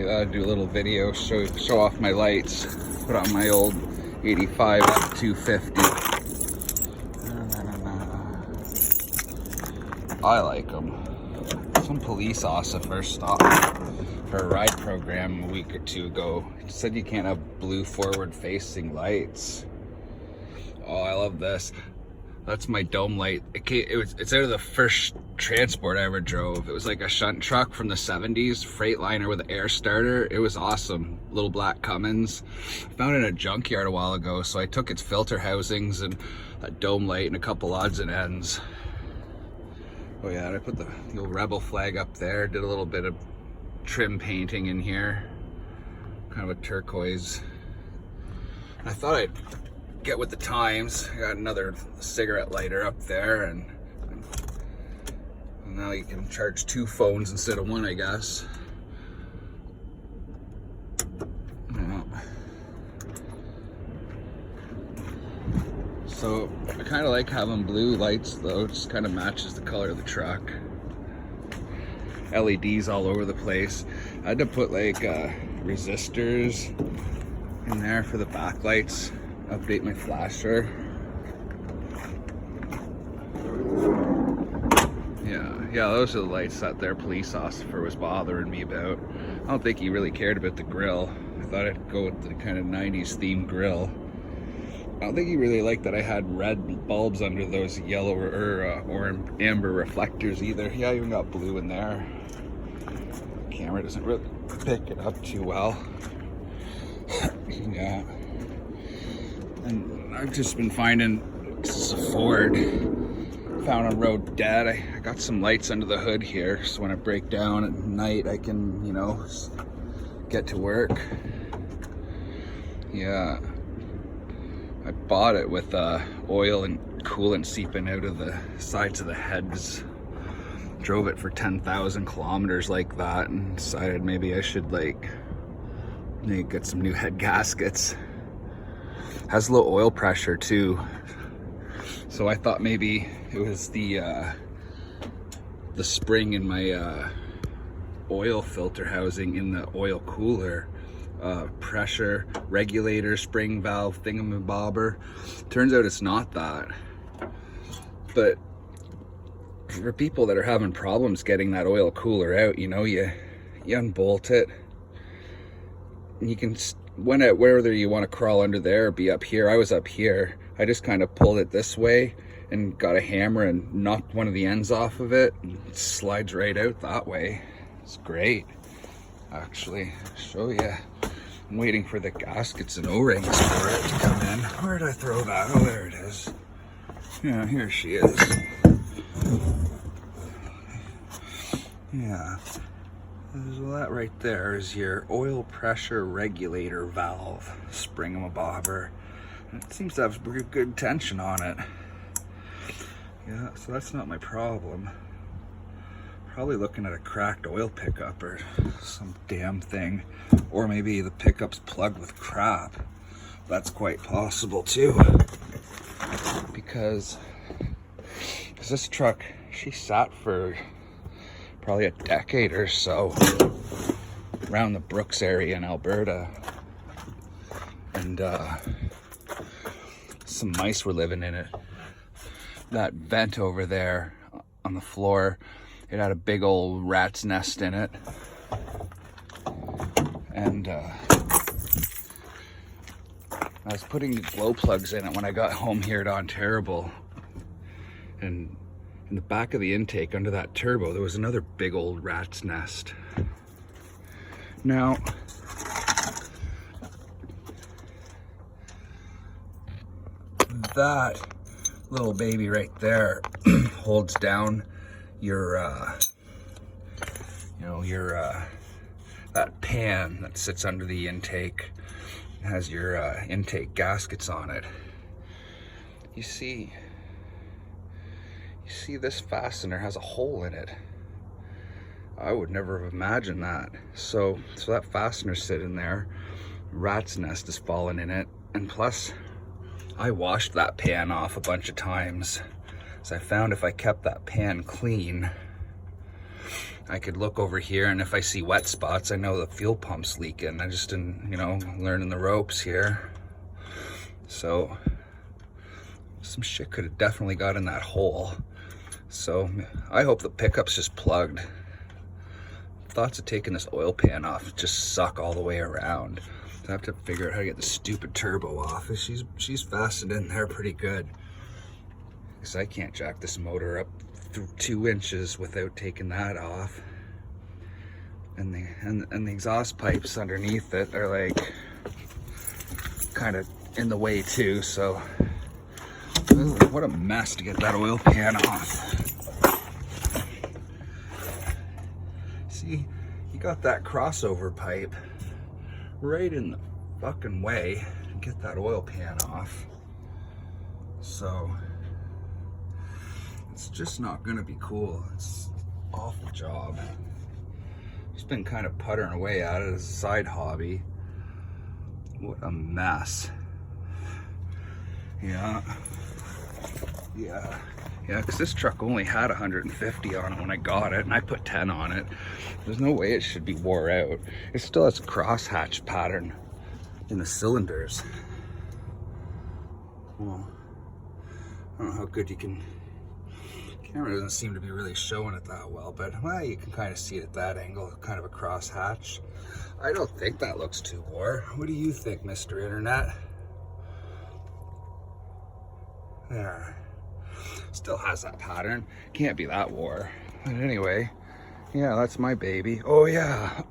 do a little video, show off my lights, put on my old 85 F250. I like them. Some police officer first stopped for a ride program a week or two ago. He said you can't have blue forward facing lights. Oh, I love this. That's my dome light. It's out of the first transport I ever drove. It was like a shunt truck from the 70s, Freightliner with an air starter. It was awesome. Little black Cummins. I found it in a junkyard a while ago, so I took its filter housings and a dome light and a couple odds and ends. Oh yeah, and I put the old Rebel flag up there, did a little bit of trim painting in here. Kind of a turquoise. I thought I'd get with the times. I got another cigarette lighter up there, and now you can charge 2 phones instead of 1, I guess. Yeah. So I kind of like having blue lights though. It just kind of matches the color of the truck. LEDs all over the place. I had to put like resistors in there for the backlights. Update my flasher. Yeah, those are the lights that their police officer was bothering me about. I don't think he really cared about the grill. I thought I'd go with the kind of 90s themed grill. I don't think he really liked that I had red bulbs under those yellow or amber reflectors either. Yeah, I even got blue in there. The camera doesn't really pick it up too well. Yeah. And I've just been finding, this is a Ford, found on road dead. I got some lights under the hood here, so when I break down at night, I can, you know, get to work. Yeah. I bought it with oil and coolant seeping out of the sides of the heads. Drove it for 10,000 kilometers like that and decided maybe I should maybe get some new head gaskets. Has low oil pressure too, so I thought maybe it was the spring in my oil filter housing in the oil cooler, pressure regulator, spring valve thingamabobber. Turns out it's not that. But for people that are having problems getting that oil cooler out, you know, you unbolt it, and you can, whether you want to crawl under there or be up here. I was up here. I just kind of pulled it this way and got a hammer and knocked one of the ends off of it, and it slides right out that way. It's great, actually. I'll show you. I'm waiting for the gaskets and O-rings for it to come in. Where did I throw that? Oh, there it is. Yeah, here she is. Yeah. So that right there is your oil pressure regulator valve, spring-a-bobber. It seems to have good tension on it. Yeah, so that's not my problem. Probably looking at a cracked oil pickup or some damn thing. Or maybe the pickup's plugged with crap. That's quite possible too. Because this truck, she sat for probably a decade or so around the Brooks area in Alberta, and some mice were living in it. That vent over there on the floor, it had a big old rat's nest in it, and I was putting glow plugs in it when I got home here to Ontario, and in the back of the intake under that turbo, there was another big old rat's nest. Now, that little baby right there holds down your, that pan that sits under the intake. It has your intake gaskets on it. You see this fastener has a hole in it. I would never have imagined that. So that fastener's sitting there, rat's nest is falling in it, and plus I washed that pan off a bunch of times. So I found if I kept that pan clean, I could look over here, and if I see wet spots, I know the fuel pump's leaking. I just didn't, you know, learning the ropes here. So some shit could have definitely got in that hole. So I hope the pickup's just plugged. Thoughts of taking this oil pan off just suck all the way around. I have to figure out how to get the stupid turbo off. She's fastened in there pretty good. Because I can't jack this motor up through 2 inches without taking that off. And the exhaust pipes underneath it are like kind of in the way too, so ooh, what a mess to get that oil pan off. See, you got that crossover pipe right in the fucking way to get that oil pan off. So it's just not gonna be cool. It's an awful job. Just been kind of puttering away at it as a side hobby. What a mess. Yeah, because this truck only had 150 on it when I got it, and I put 10 on it. There's no way it should be wore out. It still has a crosshatch pattern in the cylinders. Well, I don't know how good you can... Camera doesn't seem to be really showing it that well, but well, you can kind of see it at that angle, kind of a cross hatch. I don't think that looks too wore. What do you think, Mr. Internet? There. Still has that pattern. Can't be that wore. But anyway, yeah, that's my baby. Oh yeah.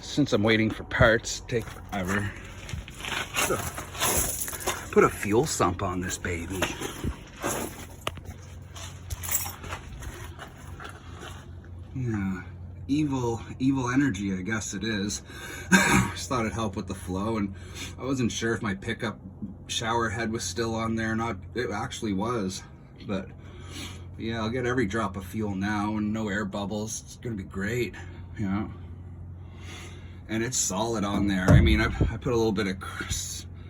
Since I'm waiting for parts, take forever. Put a fuel sump on this baby. Yeah, evil energy, I guess it is. Just thought it'd help with the flow, and I wasn't sure if my pickup shower head was still on there or not. It actually was, but yeah, I'll get every drop of fuel now and no air bubbles. It's gonna be great, you know. And it's solid on there. I mean, I put a little bit of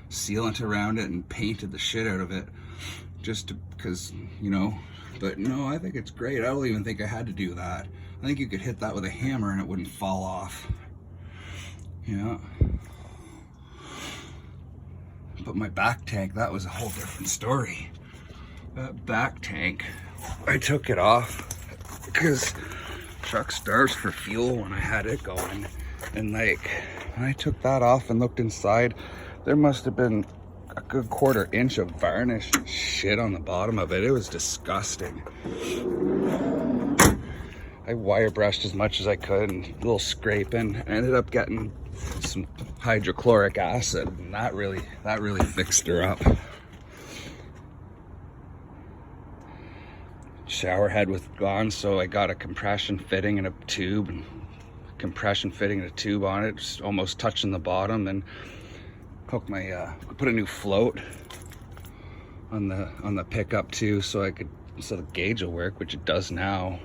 sealant around it and painted the shit out of it, just because, you know. But no, I think it's great. I don't even think I had to do that. I think you could hit that with a hammer and it wouldn't fall off. Yeah. But my back tank, that was a whole different story. That back tank, I took it off because truck starves for fuel when I had it going. And like, when I took that off and looked inside, there must have been a good 1/4 inch of varnish and shit on the bottom of it. It was disgusting. I wire brushed as much as I could and a little scraping. I ended up getting some hydrochloric acid, and that really fixed her up. Shower head was gone, so I got a compression fitting and a tube, and compression fitting and a tube on it, just almost touching the bottom, and hook my put a new float on the pickup too, so the gauge will work, which it does now.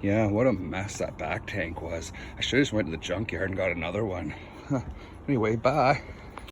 Yeah, what a mess that back tank was. I should have just went to the junkyard and got another one. Anyway, bye.